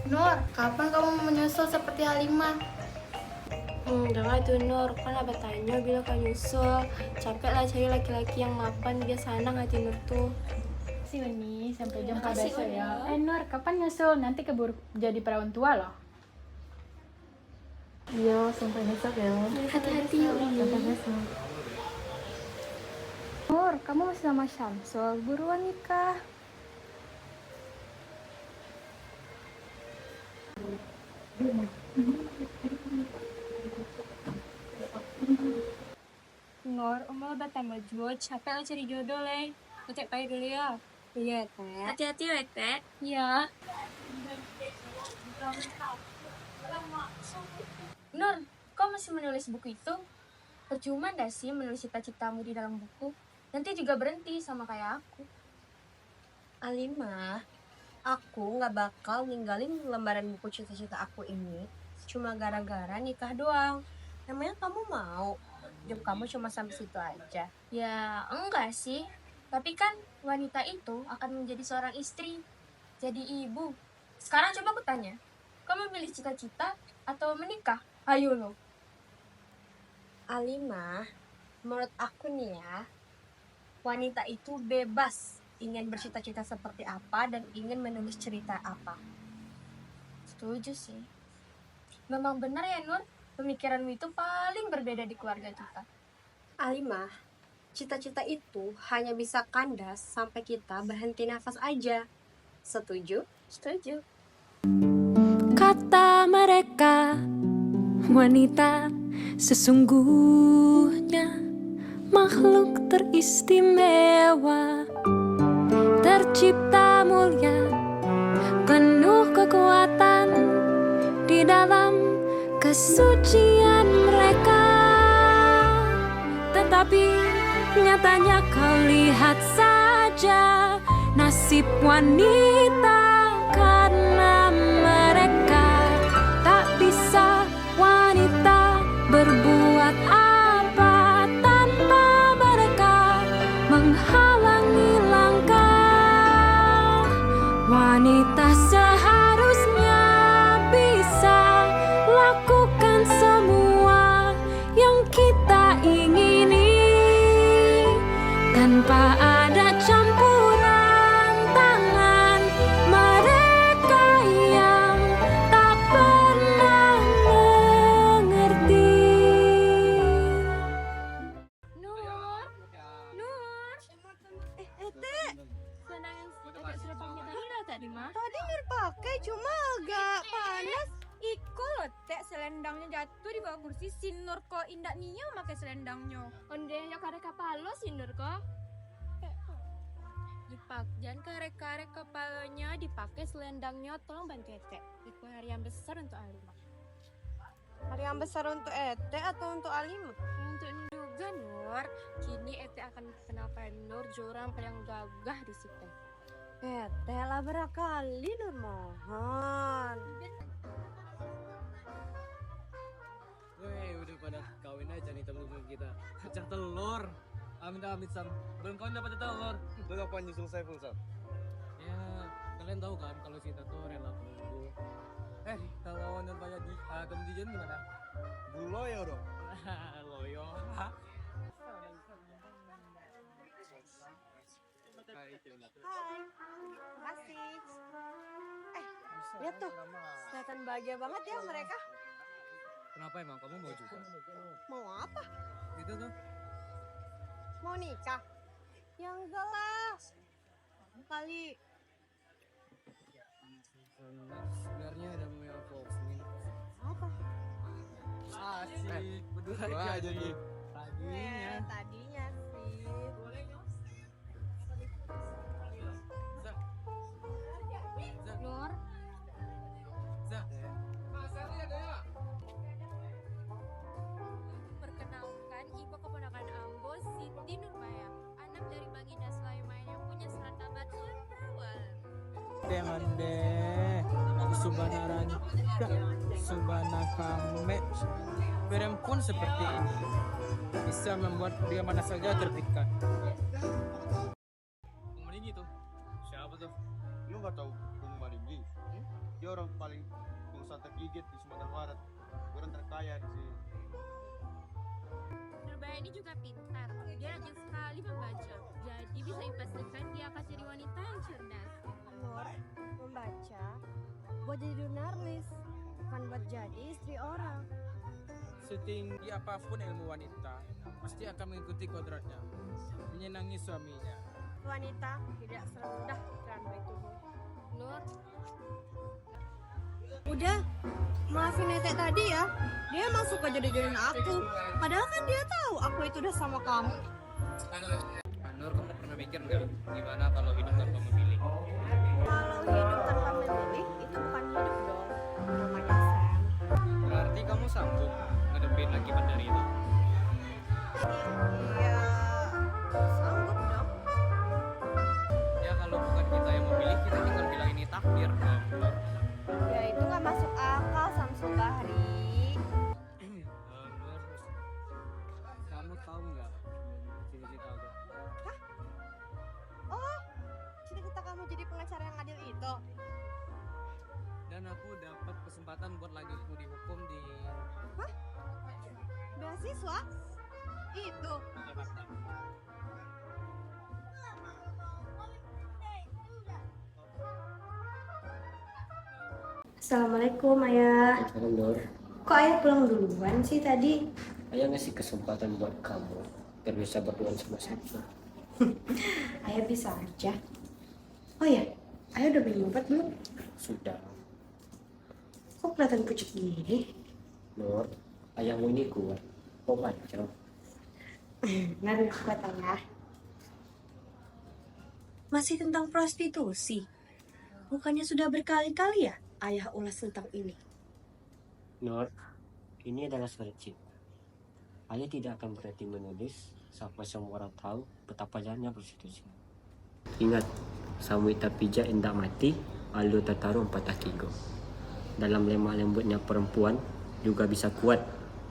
Nur, kapan kamu menyusul seperti Halimah? Jangan tuh Nur, kan abah tanya bila kan nyusul. Capek lah cari laki-laki yang mapan, dia senang hati Nur tuh. Si Uni, sampai jumpa Makasih, besok Uni. ya. Nur, kapan nyusul? Nanti keburu jadi perawan tua loh. Iya, sampai besok ya. Hati-hati Uni. Sampai besok. Nur, kamu masih sama Syamsul, buruan nikah. Nur, umur udah tambah jual, capek lah cari jodoh leh. Cek payah dulu ya. Iya, Teh. Hati-hati ya, Teh. Iya. Nur, kau masih menulis buku itu? Percuma nggak sih menulis cita-citamu di dalam buku? Nanti juga berhenti sama kayak aku. Alimah, aku nggak bakal ninggalin lembaran buku cita-cita aku ini cuma gara-gara nikah doang. Namanya kamu mau job kamu cuma sampai situ aja. Ya, enggak sih. Tapi kan wanita itu akan menjadi seorang istri, jadi ibu. Sekarang coba aku tanya, kamu pilih cita-cita atau menikah? Ayo lo. Alimah, menurut aku nih ya, wanita itu bebas ingin bercita-cita seperti apa dan ingin menulis cerita apa. Setuju sih. Memang benar ya Nur, pemikiranmu itu paling berbeda di keluarga kita. Alimah, cita-cita itu hanya bisa kandas sampai kita berhenti nafas aja. Setuju? Setuju. Kata mereka, wanita sesungguhnya makhluk teristimewa, tercipta mulia, penuh kekuatan di dalam kesucian mereka. Tetapi nyatanya kau lihat saja nasib wanita, karena mereka tak bisa wanita berbuat apa tanpa mereka menghalangi langkah. Wanita seharusnya bisa lakukan semua yang kita ingini tanpa ada campuran tangan mereka yang tak pernah mengerti. Nur. Selendang yang sudah pakai tadi udah tadi mah. Tadi mir pakai cuma agak panas. Iko loh, Tek, selendangnya jatuh di bawah kursi. Si Nur kok indak niyo pakai selendangnya. Onde yang karek kapalo sih Nur kok. Jangan karek-karek kepalanya, dipakai selendangnya. Tolong bantu Ete. Itu hari yang besar untuk Alimah. Hari yang besar untuk Ete atau untuk Alimah? Untuk juga Nur, kini Ete akan kenapa Nur jurang paling gagah di situ. Ete lah berakali Nur mohon. Weh, udah pada kawin aja nih temen-temen kita. Pecah telur. Amit-amit Sam. Belum kawin dapat telur. Lu ngapain nyusul Saiful, Sam? Ya, kalian tahu kan kalau kita tuh rela tunggu. Kalau Nur banyak di temen Dijon gimana? Bulu loyo dong. Loyo. Hai, makasih. Lihat tuh, kelihatan bahagia banget ya mereka. Kenapa emang kamu mau juga? Mau apa? Itu tuh. Mau nikah? Ya enggak lah. Kali Sebenarnya ada mau yang aku omongin. apa? Asik, berdua Gua aja aja nih. nih. Tadinya. Tadinya sih. Nur, perkenalkan ibu keponakan Ambo Siti Nurbaya, anak dari Baginda Sulaiman yang punya serat tabat awal. Dengan deh subhanaran subhanakame perempuan seperti ini bisa membuat pria mana saja terpikat. Maringgi tuh. Siapa tuh? Lu nggak tahu Bung Maringgi? Dia Dia orang paling pengusaha tergigit di Sumatera Barat. Orang terkaya di sini. Nurbaya ini juga pintar. Dia rajin sekali membaca. Jadi bisa dipastikan dia akan jadi wanita yang cerdas. Nur, membaca buat jadi jurnalis, bukan buat jadi istri orang. Setinggi apapun ilmu wanita, pasti akan mengikuti kodratnya, menyenangi suaminya. Wanita tidak serendah pikiran baik tubuh. Nur, Udah, maafin netek tadi ya. Dia emang suka jadi-jadiin aku. Padahal kan dia tahu aku itu udah sama kamu. Nur, kamu pernah mikir nggak gimana kalau hidup tanpa memilih? Kalau hidup tanpa memilih, itu bukan hidup dong. Namanya Sam. Berarti kamu sanggup ngadepin akibat dari itu? Iya, sanggup dong. Ya kalau bukan kita yang memilih, kita tinggal bilang ini takdir dong. Nur. Ya itu nggak masuk akal, Samsul Bahri. Nur, kamu tahu nggak cita-cita aku? Oh, cita-cita kamu jadi pengacara yang adil itu. Dan aku dapat kesempatan buat lanjut studi hukum di Beasiswa? Itu. Jakarta. Assalamualaikum Ayah. Halo Nur, Kok Ayah pulang duluan sih tadi? Ayah ngasih kesempatan buat kamu biar bisa berduaan sama Samsul. Ayah bisa aja. Oh ya, Ayah udah minum obat belum? Sudah. Kok kelihatan pucet gini? Nur, ayahmu ini kuat. Kok kacau? Ngaruh kuat Ayah. Masih tentang prostitusi. Bukannya sudah berkali-kali ya Ayah ulas tentang ini? Nur, ini adalah surat cinta. Ayah tidak akan berhenti menulis sampai semua orang tahu betapa jahatnya prostitusi. Ingat, samwita pijak endak mati, alu tertaruh patah tiga. Dalam lemah lembutnya perempuan juga bisa kuat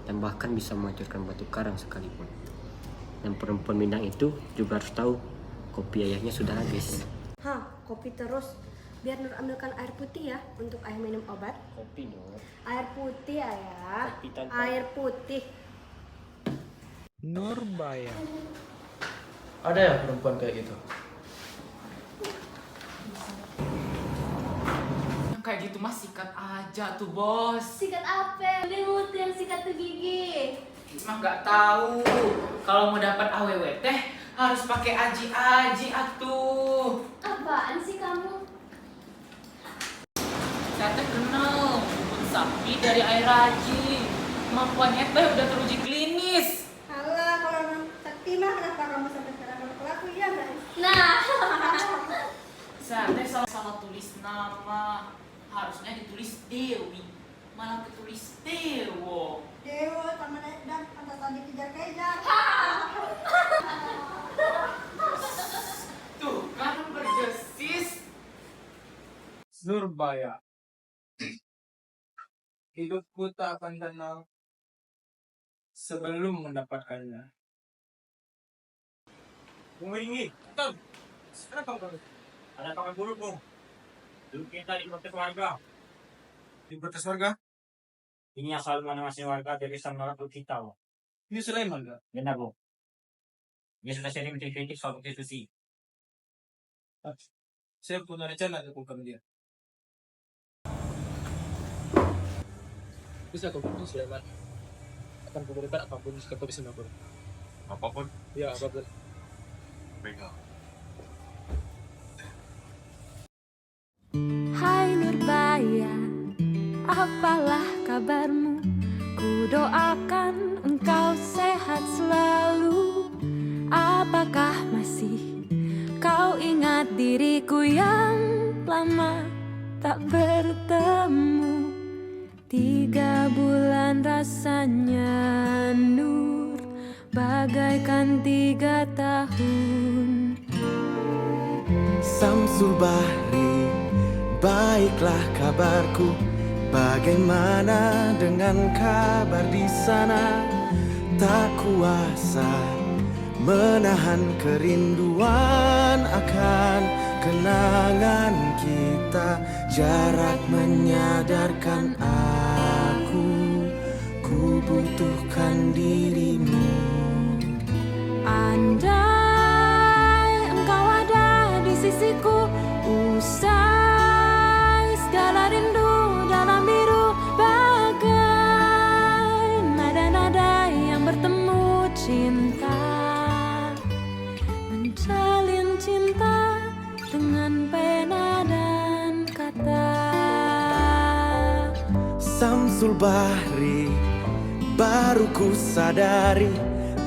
dan bahkan bisa menghancurkan batu karang sekalipun. Dan perempuan Minang itu juga harus tahu kopi ayahnya sudah habis. Hah, kopi terus. Biar Nur ambilkan air putih ya untuk Ayah minum obat. Kopi Nur. Air putih Ayah. Kopi tanpa- Air putih. Nurbaya. Ada ya perempuan kayak gitu? Yang kayak gitu mah sikat aja tuh bos. Sikat apa? Limut yang sikat tuh gigi. Mah nggak tahu. Kalau mau dapat aww teh harus pakai aji-aji atuh. Apaan sih kamu? Saya teh kenal bubuk sapi dari air aji. Kemampuannya teh udah teruji klinis. Alah, kalau sakti mah kenapa kamu sampai sekarang belum pelaku ya, Mbak? Nah, Saya teh salah tulis nama. Harusnya ditulis Dewi, malah ketulis Dewo. Dewa sama dan pantas tadi kejar-kejar. Tuh kan bergesis. Nurbaya. Hidupku tak akan tenang sebelum mendapatkannya. Bung Ringi, Tom, kenapa kamu? ada kabar buruk, Bung. Dulu kita di protes warga. Di protes warga? Ini asal mana-masing warga dari sana kita, Bung. Ini Sulaiman enggak? Benar, Bung. Dia sudah sering kritik soal prostitusi. Saya punya rencana untuk hukum dia. Bisa kau bunuh Sulaiman. Akan kuberikan apapun jika kau bisa melakukan. Apapun. Ya, apapun. Baiklah. Hai Nurbaya, apalah kabarmu? Ku doakan engkau sehat selalu. Apakah masih kau ingat diriku yang lama tak bertemu? 3 bulan rasanya Nur, bagaikan 3 tahun. Samsul Bahri, baiklah kabarku. Bagaimana dengan kabar di sana? Tak kuasa menahan kerinduan akan kenangan kita. Jarak menyadarkan ku butuhkan dirimu. Andai engkau ada di sisiku, usai segala rindu dalam biru, bagai nada-nada yang bertemu cinta, menjalin cinta dengan pena dan kata. Samsul Bahri, baru ku sadari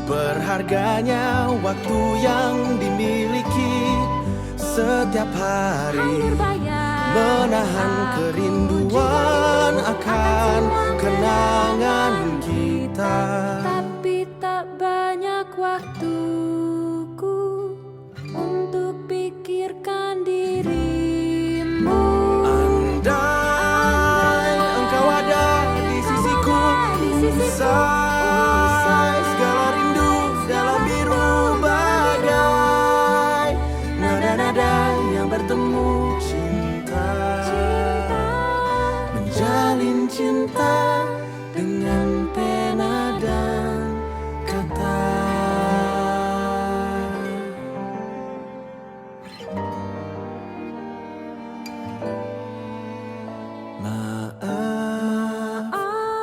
berharganya waktu yang dimiliki. Setiap hari menahan kerinduan akan kenangan kita. Tapi tak banyak waktuku untuk pikirkan dirimu. Andai engkau ada di sisiku, usai segala rindu dalam biru, bagai nada-nada yang bertemu cinta, menjalin cinta dengan pena dan kata. Maaf,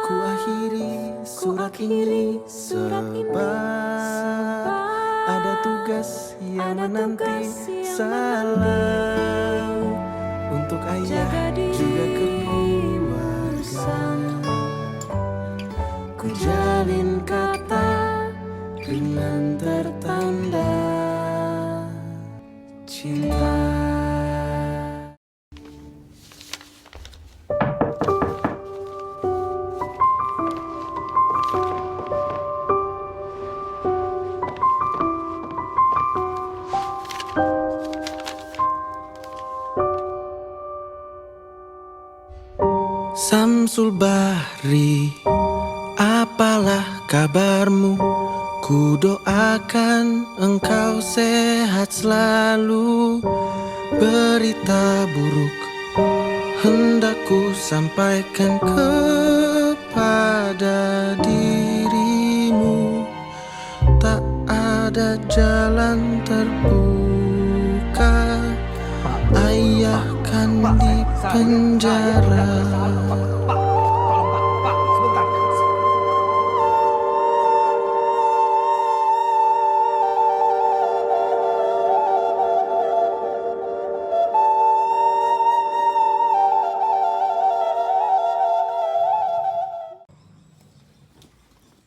ku akhiri surat ini sebab ada tugas yang menanti. Salam untuk ayah juga keluarga. Ku jalin kata dengan tertanda cinta. Samsul Bahri, apalah kabarmu? Ku doakan engkau sehat selalu. Berita buruk hendak ku sampaikan kepada dirimu. Tak ada jalan terbuka, ayah kan di penjara.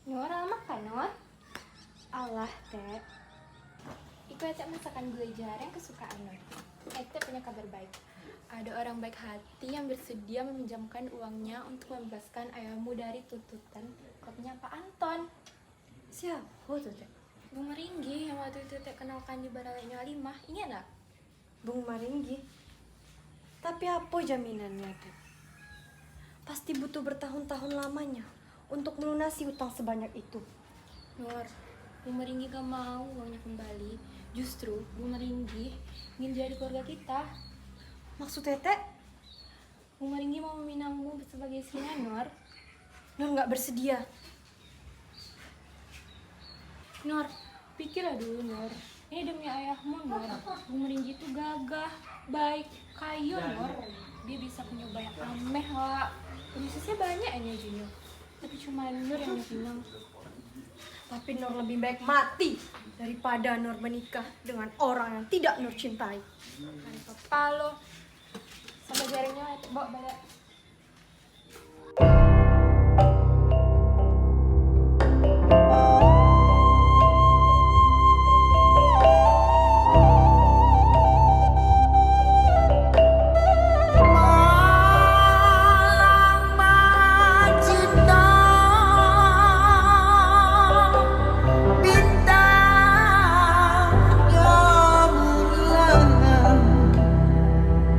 Nur, makan Nur. Allah teh, itu Ete masakan gulai jarang kesukaan Nur. Ete punya kabar baik. Ada orang baik hati yang bersedia meminjamkan uangnya untuk membebaskan ayahmu dari tuntutan klubnya Pak Anton. Siapa tuh Teh? Bung Meringgi yang waktu itu Teh kenalkan di Baralainya Halimah, ingat gak? Bung Maringgi. Tapi apa jaminannya Teh? Pasti butuh bertahun-tahun lamanya untuk melunasi utang sebanyak itu. Nur, Bung Meringgi gak mau uangnya kembali. Justru Bung Meringgi ingin jadi keluarga kita. Maksud Tete? Bung Meringgi mau meminangmu sebagai istrinya, Nur. Nur gak bersedia. Nur, pikirlah dulu, Nur. Ini demi ayahmu, Nur. Bung Meringgi itu gagah, baik, kayu, Nur. Dia bisa punya banyak ameh lah. Penyusahnya banyak ini Junyo. Tapi cuma Nur yang pinang. Tapi Nur lebih baik mati daripada Nur menikah dengan orang yang tidak Nur cintai. Kan kepala. Sampai jaringnya bawa balik.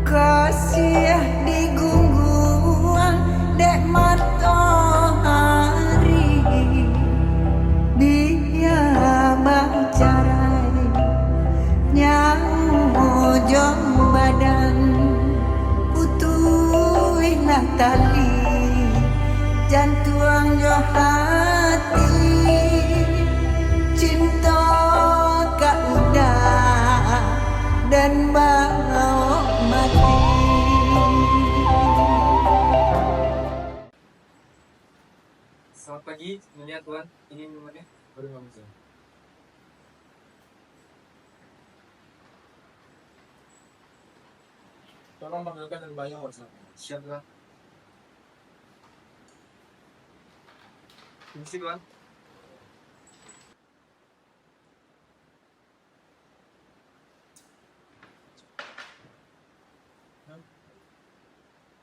Kasih di gunggu tali jantung yo hati cinta ka udah dan mau mati. Selamat pagi, semuanya Tuan. Ini minumannya. Baru nggak bisa. Tolong panggilkan dan bayar WhatsApp. Siap, Tuan. Misi, Tuan.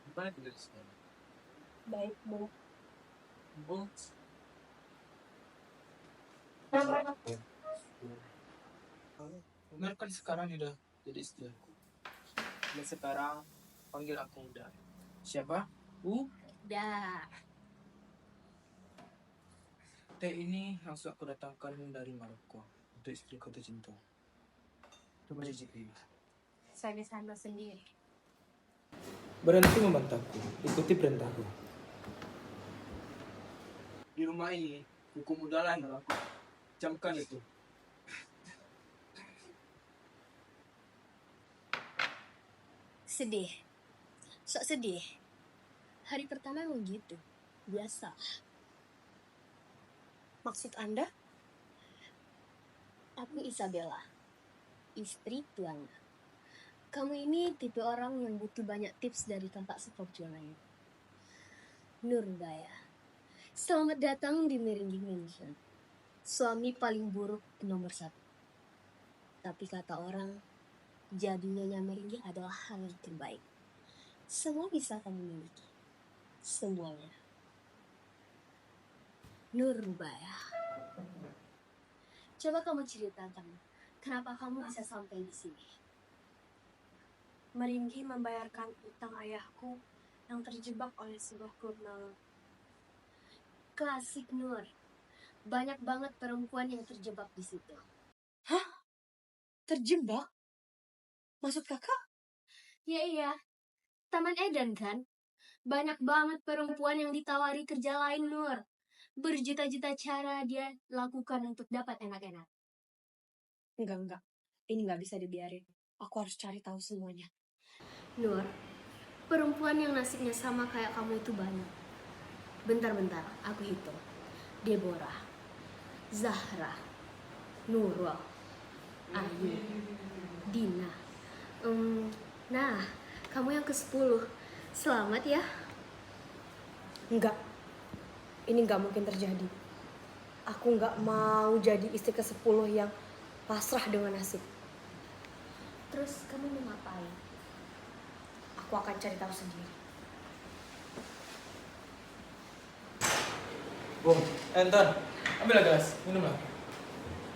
Gimana tinggal di sini? Baik, Bu. Bu. Umar kan sekarang udah jadi istri aku. Dan sekarang panggil aku udah. Siapa? Udah. Teh ini langsung aku datangkan dari Maroko untuk istriku tercinta. Coba cicipi. Saya bisa handle sendiri. Berhenti membantahku, ikuti perintahku. Di rumah ini, hukum udahlah yang berlaku. Camkan itu. Sedih. Sok sedih. Hari pertama emang gitu. Biasa. Maksud Anda? Aku Isabella. Istri Tuan. Kamu ini tipe orang yang butuh banyak tips dari tampak seperti lain. Nurbaya. Selamat datang di Meringgi Mansion. Suami paling buruk nomor 1. Tapi kata orang, jadinya Meringgi adalah hal yang terbaik. Semua bisa kamu miliki. Semuanya. Nurbaya. Coba kamu ceritakan, kenapa kamu bisa sampai di sini? Meringgi membayarkan utang ayahku yang terjebak oleh sebuah klub malam. Klasik Nur. Banyak banget perempuan yang terjebak di situ. Hah? Terjebak? Maksud kakak? Ya iya. Taman Eden kan? Banyak banget perempuan yang ditawari kerja lain, Nur. Berjuta-juta cara dia lakukan untuk dapat enak-enak. Enggak. Ini nggak bisa dibiarin. Aku harus cari tahu semuanya. Nur, perempuan yang nasibnya sama kayak kamu itu banyak. Bentar, aku hitung. Deborah, Zahra, Nurul, Ayu, Dina. Nah, kamu yang ke-10. Selamat ya. Enggak. Ini nggak mungkin terjadi. Aku nggak mau jadi istri ke-10 yang pasrah dengan nasib. Terus kamu mau ngapain? Aku akan cari tahu sendiri. Bung, Anton, ambillah gelas, minumlah.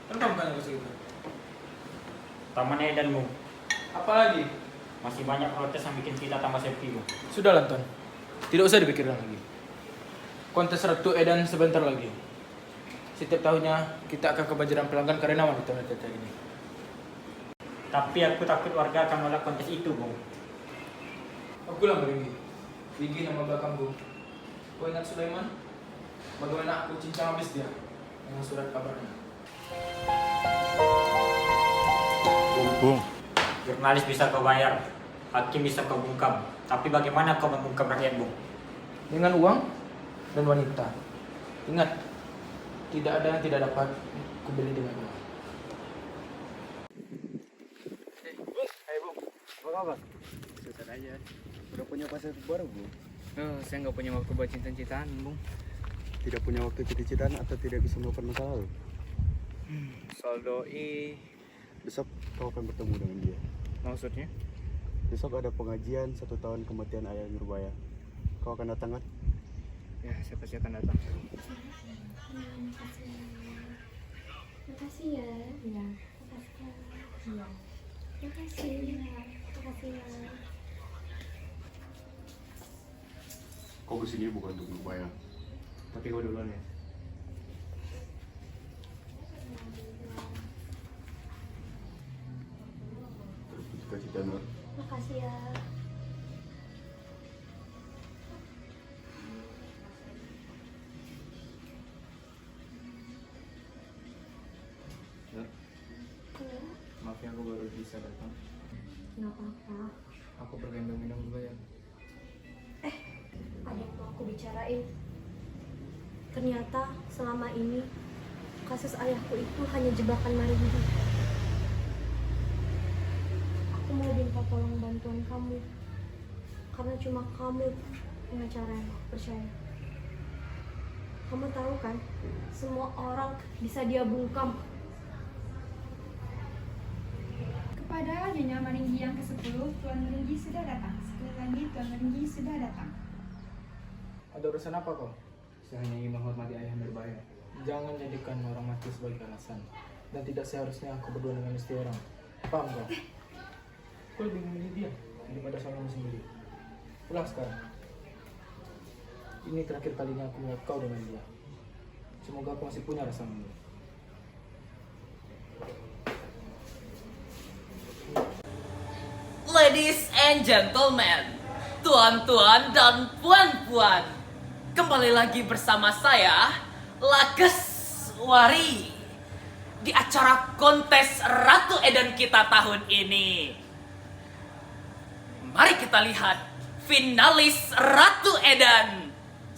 Kenapa bukan aku segitu? Taman Eden, Bung. Apa lagi? Masih banyak protes yang bikin kita tambah sepi, Bung. Sudah, Anton. Tidak usah dipikirkan lagi. Kontes Ratu Eden sebentar lagi. Setiap tahunnya kita akan kebanjiran pelanggan karena wanita-wanita ini. Tapi aku takut warga akan menolak kontes itu, Bung. Akulah Meringgi. Rigi nama belakangku. Kau ingat Sulaiman? Bagaimana aku cincang habis dia dengan surat kabarnya. Bung. Jurnalis bisa kau bayar, hakim bisa kau bungkam. Tapi bagaimana kau membungkam rakyat, Bung? Dengan uang dan wanita. Ingat, tidak ada yang tidak dapat kubeli dengan uang. Hai Bung, apa kabar? Susah aja. Udah punya pasangan baru, Bu? Saya nggak punya waktu buat cinta-cintaan, Bung. Tidak punya waktu cinta-cintaan atau tidak bisa melupakan masa lalu? Soal doi, Besok kau akan bertemu dengan dia. maksudnya? Besok ada pengajian 1 tahun kematian ayah Nurbaya. Kau akan datang kan? Ya, saya pasti akan datang. Makasih ya. Iya. Makasih ya. Kau kesini bukan untuk Nurbaya. Tapi kau duluan ya. Cita-cita Nur. Makasih ya. Maaf ya, aku baru bisa datang. Nggak apa-apa. Aku bergendong minum dulu ya. Ada yang mau aku bicarain. Ternyata selama ini kasus ayahku itu hanya jebakan Maringgi. Aku mau minta tolong bantuan kamu. Karena cuma kamu pengacara yang aku percaya. Kamu tahu kan, semua orang bisa dia bungkam. Kepada Nyonya Maringgi yang ke-10, Tuan Maringgi sudah datang. Sekali lagi, Tuan Maringgi sudah datang. Ada urusan apa kau? Saya hanya ingin menghormati ayah berbahaya. Jangan jadikan orang mati sebagai alasan. Dan tidak seharusnya aku berdua dengan istri orang. Paham kau? Kau lebih memilih dia daripada suamimu sendiri. Pulang sekarang. Ini terakhir kalinya aku melihat kau dengan dia. Semoga aku masih punya rasa malu. Ladies and gentlemen, tuan-tuan dan puan-puan, kembali lagi bersama saya, Lakes Wari, di acara kontes Ratu Eden kita tahun ini. Mari kita lihat finalis Ratu Eden.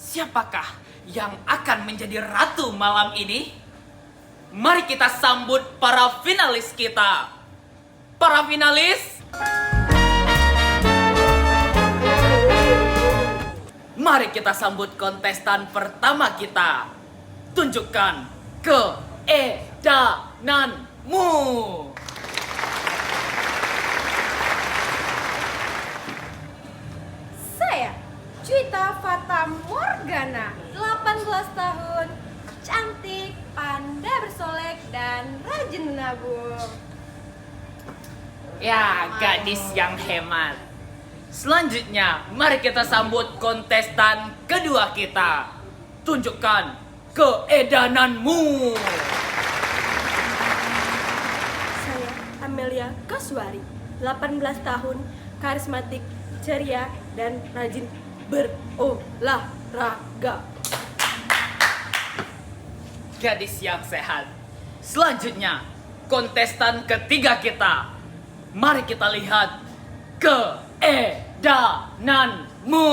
Siapakah yang akan menjadi ratu malam ini? Mari kita sambut para finalis kita. Para finalis, mari kita sambut kontestan pertama kita. Tunjukkan keedananmu. Saya, Juwita Fata Morgana, 18 tahun, cantik, pandai bersolek, dan rajin menabung. Ya, gadis yang hemat. Selanjutnya, mari kita sambut kontestan kedua kita. Tunjukkan keedananmu. Saya, Amelia Kaswari, 18 tahun, karismatik, ceria, dan rajin berolahraga. Gadis yang sehat. Selanjutnya, kontestan ketiga kita. Mari kita lihat keedananmu.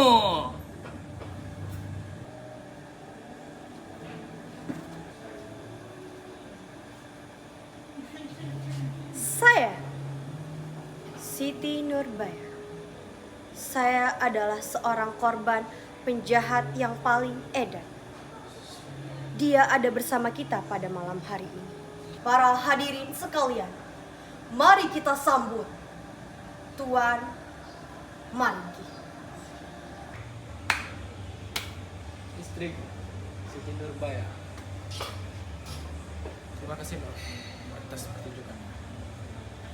Saya, Siti Nurbaya. Saya adalah seorang korban penjahat yang paling edan. Dia ada bersama kita pada malam hari ini. Para hadirin sekalian, mari kita sambut Tuan Maringgi. Istriku, Siti Nurbaya. Terima kasih Nur atas pertunjukannya.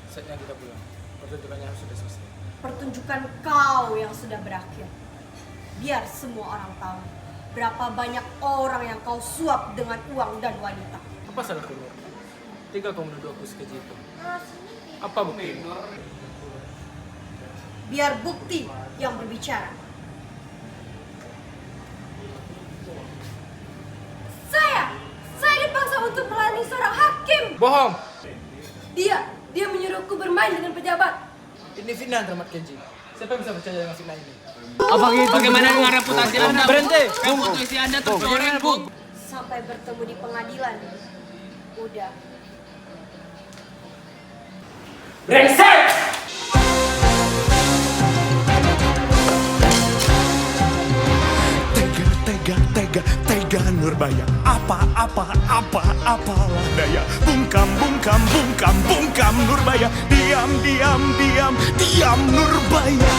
Saatnya kita pulang. Pertunjukannya sudah selesai. Pertunjukan kau yang sudah berakhir. Biar semua orang tahu berapa banyak orang yang kau suap dengan uang dan wanita. Apa salahku Nur? Tega kau menuduh aku sekeji itu. Apa bukti? Biar bukti yang berbicara. Saya dipaksa untuk melayani seorang hakim. Bohong! Dia menyuruhku bermain dengan pejabat. Ini fitnah Dramat Kenji. Siapa yang bisa percaya dengan fitnah ini? Bagaimana dengan reputasi Anda? Berhenti! Reputasi Anda tercoreng, Bung. Sampai bertemu di pengadilan. Udah. Brengsek! Tega Nurbaya. Apalah daya. Bungkam Nurbaya. Diam Nurbaya.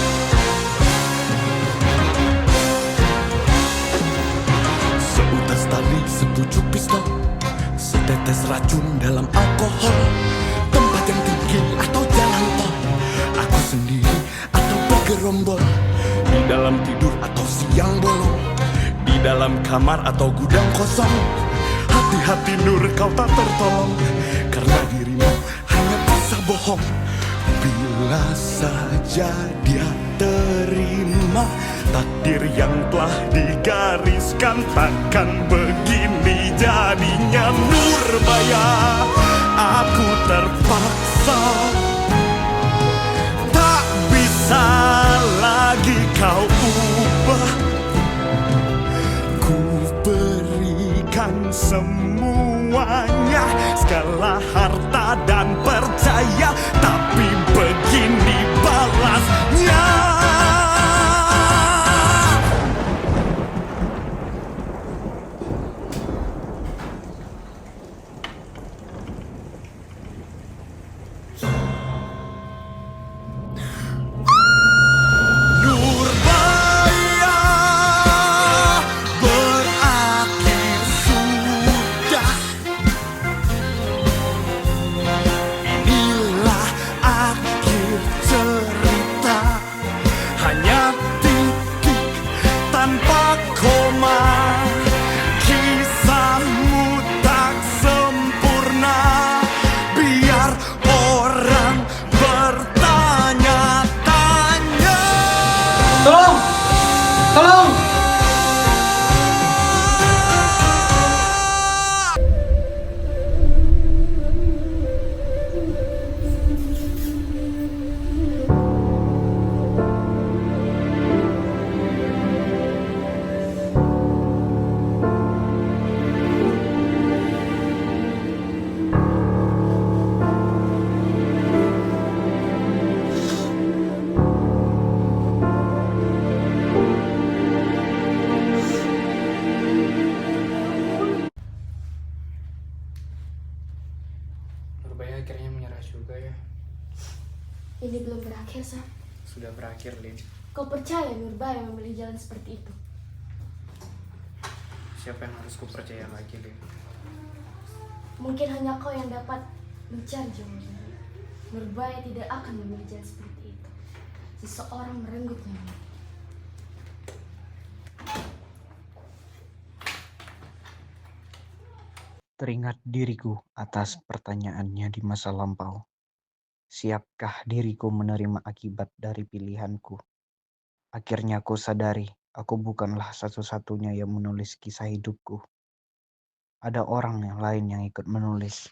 Seutas tali, sepucuk pistol, setetes racun dalam alkohol. Tempat yang tinggi atau jalan tol, aku sendiri atau bergerombol. Di dalam tidur atau siang bolong, di dalam kamar atau gudang kosong. Hati-hati Nur, kau tak tertolong, karena dirimu hanya bisa bohong. Bila saja dia terima takdir yang telah digariskan, takkan begini jadinya Nurbaya. Aku terpaksa semuanya, segala harta dan percaya, tapi begini balasnya. Nurbaya akhirnya menyerah juga ya. Ini belum berakhir, Sam. Sudah berakhir, Lin. Kau percaya Nurbaya memilih jalan seperti itu? Siapa yang harus kupercaya lagi, Lin? Mungkin hanya kau yang dapat mencari jawabannya. Nurbaya tidak akan memilih jalan seperti itu. Seseorang merenggut nyawa. Teringat diriku atas pertanyaannya di masa lampau. Siapkah diriku menerima akibat dari pilihanku? Akhirnya aku sadari, aku bukanlah satu-satunya yang menulis kisah hidupku. Ada orang yang lain yang ikut menulis.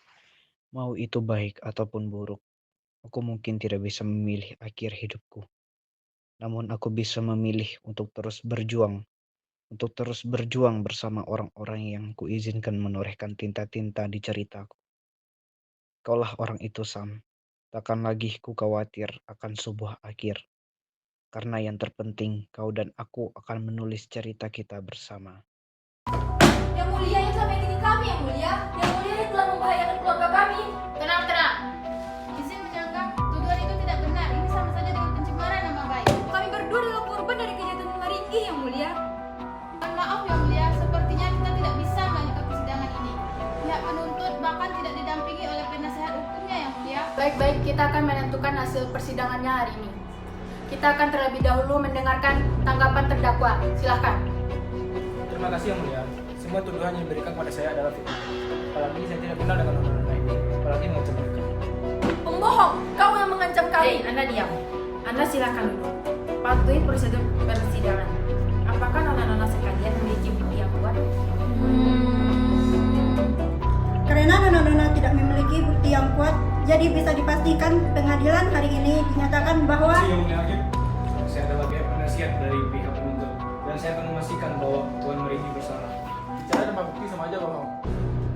Mau itu baik ataupun buruk, aku mungkin tidak bisa memilih akhir hidupku. Namun aku bisa memilih untuk terus berjuang bersama orang-orang yang kuizinkan menorehkan tinta-tinta di ceritaku. Kaulah orang itu, Sam. Takkan lagi ku khawatir akan sebuah akhir. Karena yang terpenting, kau dan aku akan menulis cerita kita bersama. Yang mulia yang telah menyakiti kami, yang mulia. Yang mulia yang telah membahayakan keluarga kami. Tenang, tenang. Izin menyanggah, tuduhan itu tidak benar. Ini sama saja dengan pencemaran nama baik. Kami berdua adalah korban dari kejahatan Maringgi, yang mulia. Maaf yang mulia, sepertinya kita tidak bisa melanjutkan persidangan ini. Pihak penuntut bahkan tidak didampingi oleh penasehat hukumnya yang mulia. Baik-baik, kita akan menentukan hasil persidangannya hari ini. Kita akan terlebih dahulu mendengarkan tanggapan terdakwa. Silahkan. Terima kasih yang mulia. Semua tuduhan yang diberikan pada saya adalah fitnah. Apalagi saya tidak kenal dengan orang-orang ini. Apalagi mengancam mereka. Pembohong, kau yang mengancam kami. Hei, Anda diam. Anda silakan duduk. Patuhi prosedur persidangan. Apakah nona-nona sekalian memiliki bukti yang kuat? Karena nona-nona tidak memiliki bukti yang kuat, jadi bisa dipastikan pengadilan hari ini dinyatakan bahwa Saya adalah pihak penasihat dari pihak penuntut dan saya akan memastikan bahwa Tuan Maringgi bersalah. Bicara tanpa bukti sama aja bohong.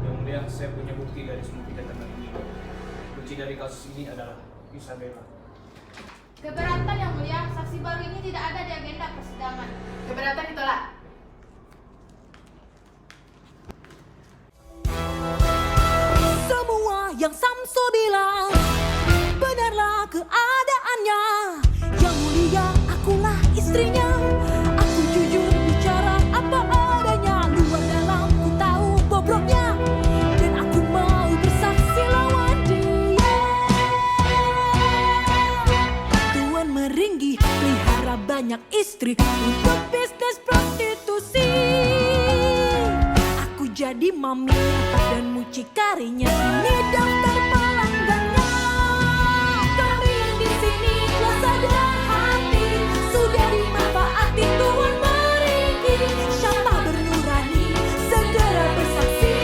Yang mulia, saya punya bukti dari semua kedatangan ini. Kunci dari kasus ini adalah Isabella. Keberatan yang mulia, saksi baru ini tidak ada di agenda persidangan. Keberatan ditolak. Semua yang Samsu bilang benarlah keadaannya. Yang mulia, akulah istrinya. Aku jujur bicara apa adanya. Luar dalam ku tahu bobroknya. Dan aku mau bersaksi lawan dia. Tuan Maringgi pelihara banyak istri untuk bisnis prostitusi. Aku jadi maminya dan mucikarinya. Ini daftar pelanggannya. Kalian di sini telah sadar hati, sudah dimanfaati Tuan Maringgi. Siapa bernurani segera bersaksi.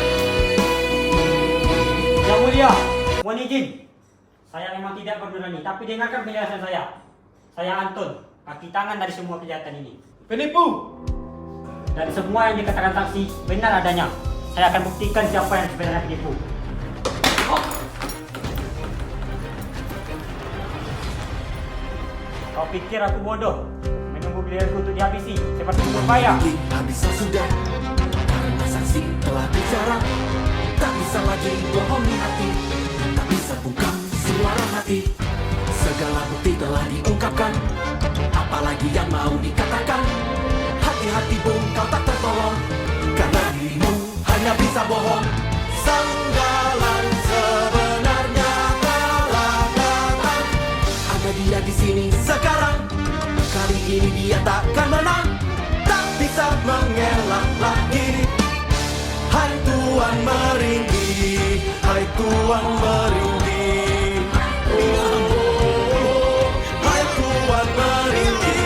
Yang mulia, mohon izin. Saya memang tidak bernurani, tapi dengarkan penjelasan saya. Saya Anton, kaki tangan dari semua kejahatan ini. Penipu! Dan semua yang dikatakan saksi benar adanya. Saya akan buktikan siapa yang sebenarnya penipu. Kau pikir aku bodoh? Menunggu giliranku untuk dihabisi seperti berbahaya. Habislah sudah, karena saksi telah bicara. Tak bisa lagi bohongi hati, tak bisa bungkam suara hati. Segala bukti telah diungkapkan, apalagi yang mau dikatakan. Hati-hati bung, kau tak tertolong, karena dirimu hanya bisa bohong. Sanggalan sebenarnya telah datang. Ada dia di sini sekarang. Kali ini dia takkan menang, tak bisa mengelak lagi. Hai Tuan Meringgi, hai Tuan Meringgi. Oh, hai Tuan Meringgi.